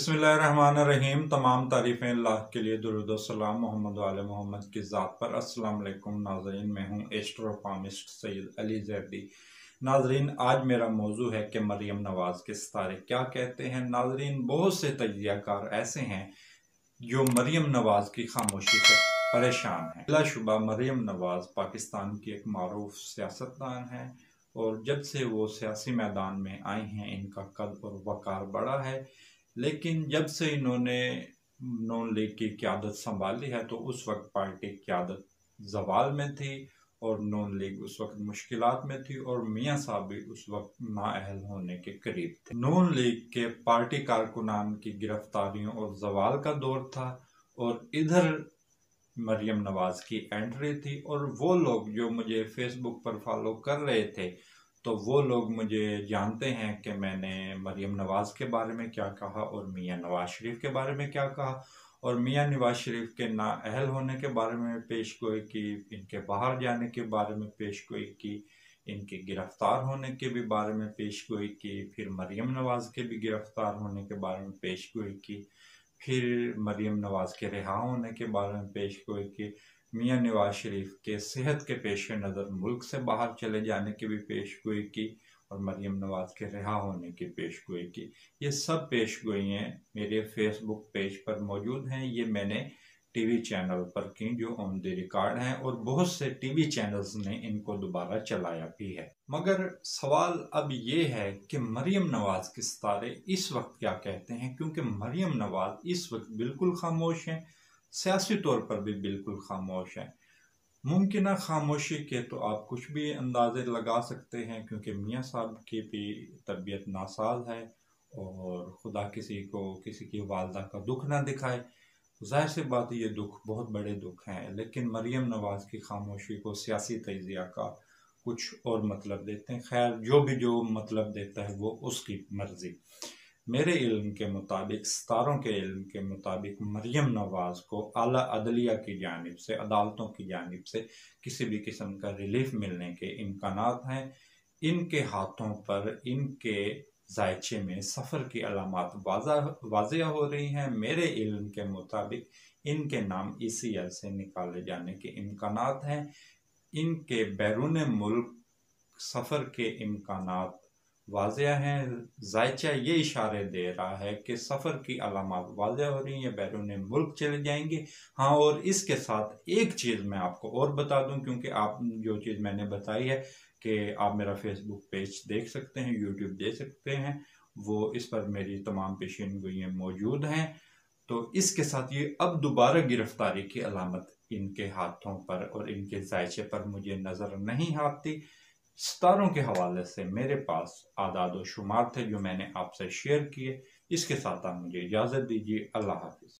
बिस्मिल्लाहिर्रहमानिर्रहीम। तमाम तारीफ़ें अल्लाह के लिए, दुरूद व सलाम मोहम्मद वाले मोहम्मद की ज़ात पर। अस्सलाम वालेकुम नाज़रीन, मैं हूँ एस्ट्रोफार्मिस्ट सैयद अली ज़ैदी। नाज़रीन, आज मेरा मौजू है कि मरियम नवाज़ के सितारे क्या कहते हैं। नाज़रीन, बहुत से तज्ज़ियाकार ऐसे हैं जो मरियम नवाज़ की खामोशी से परेशान हैं। बिलाशुबा मरियम नवाज़ पाकिस्तान की एक मारूफ सियासतदान है और जब से वो सियासी मैदान में आई हैं इनका कद और वक़ार बढ़ा है। लेकिन जब से इन्होंने नून लीग की क़यादत संभाली है तो उस वक्त पार्टी की क़यादत ज़वाल में थी और नून लीग उस वक्त मुश्किलात में थी और मियाँ साहब भी उस वक्त नाअहल होने के करीब थे। नून लीग के पार्टी कारकुनान की गिरफ्तारियों और ज़वाल का दौर था और इधर मरियम नवाज़ की एंट्री थी। और वो लोग जो मुझे फेसबुक पर फॉलो कर रहे थे तो वो लोग मुझे जानते हैं कि मैंने मरियम नवाज़ के बारे में क्या कहा और मियाँ नवाज़ शरीफ के बारे में क्या कहा और मियाँ नवाज़ शरीफ के नाअहल होने के बारे में पेशगोई की, इनके बाहर जाने के बारे में पेशगोई की, इनके गिरफ़्तार होने के भी बारे में पेशगोई की, फिर मरियम नवाज़ के भी गिरफ़्तार होने के बारे में पेशगोई की, फिर मरियम नवाज़ के रिहा होने के बारे में पेशगोई की, मियाँ नवाज़ शरीफ के सेहत के पेश नज़र मुल्क से बाहर चले जाने की भी पेशगोई की और मरियम नवाज़ के रिहा होने की पेशगोई की। ये सब पेशगोइयाँ मेरे फेसबुक पेज पर मौजूद हैं। ये मैंने टीवी चैनल पर की जो ऑन द रिकॉर्ड हैं और बहुत से टीवी चैनल्स ने इनको दोबारा चलाया भी है। मगर सवाल अब ये है कि मरियम नवाज़ के सितारे इस वक्त क्या कहते हैं, क्योंकि मरियम नवाज़ इस वक्त बिल्कुल खामोश हैं, सियासी तौर पर भी बिल्कुल खामोश हैं। मुमकिन खामोशी के तो आप कुछ भी अंदाज़े लगा सकते हैं क्योंकि मियाँ साहब की भी तबीयत नासाज है और खुदा किसी को किसी की वालदा का दुख ना दिखाए। ज़ाहिर सी बात है, ये दुख बहुत बड़े दुख हैं, लेकिन मरियम नवाज़ की खामोशी को सियासी तज्ज़िया का कुछ और मतलब देते हैं। खैर, जो मतलब देता है वो उसकी मर्ज़ी। मेरे इल्म के मुताबिक, सितारों के इल्म के मुताबिक मरियम नवाज़ को आला अदलिया की जानिब से, अदालतों की जानिब से किसी भी किस्म का रिलीफ मिलने के इम्कानात हैं। इनके हाथों पर, इनके जायचे में सफ़र की अलामात वाज़ेह हो रही हैं। मेरे इल्म के मुताबिक इनके नाम ECL से निकाले जाने के इम्कानात हैं। इनके बैरून मुल्क सफ़र के इम्कानात वाज़ेह हैं। जायचा ये इशारे दे रहा है कि सफ़र की अलामात वाज़ेह हो रही हैं, बैरून मुल्क चले जाएंगे। हाँ, और इसके साथ एक चीज़ मैं आपको और बता दूं, क्योंकि आप जो चीज़ मैंने बताई है कि आप मेरा फेसबुक पेज देख सकते हैं, यूट्यूब देख सकते हैं, वो इस पर मेरी तमाम पेशीनगोइयाँ मौजूद हैं। तो इसके साथ ये अब दोबारा गिरफ्तारी की अलामत इनके हाथों पर और इनके जायचे पर मुझे नज़र नहीं आती। सितारों के हवाले से मेरे पास आदाद व शुमार थे जो मैंने आपसे शेयर किए। इसके साथ आप मुझे इजाज़त दीजिए। अल्लाह हाफ़िज़।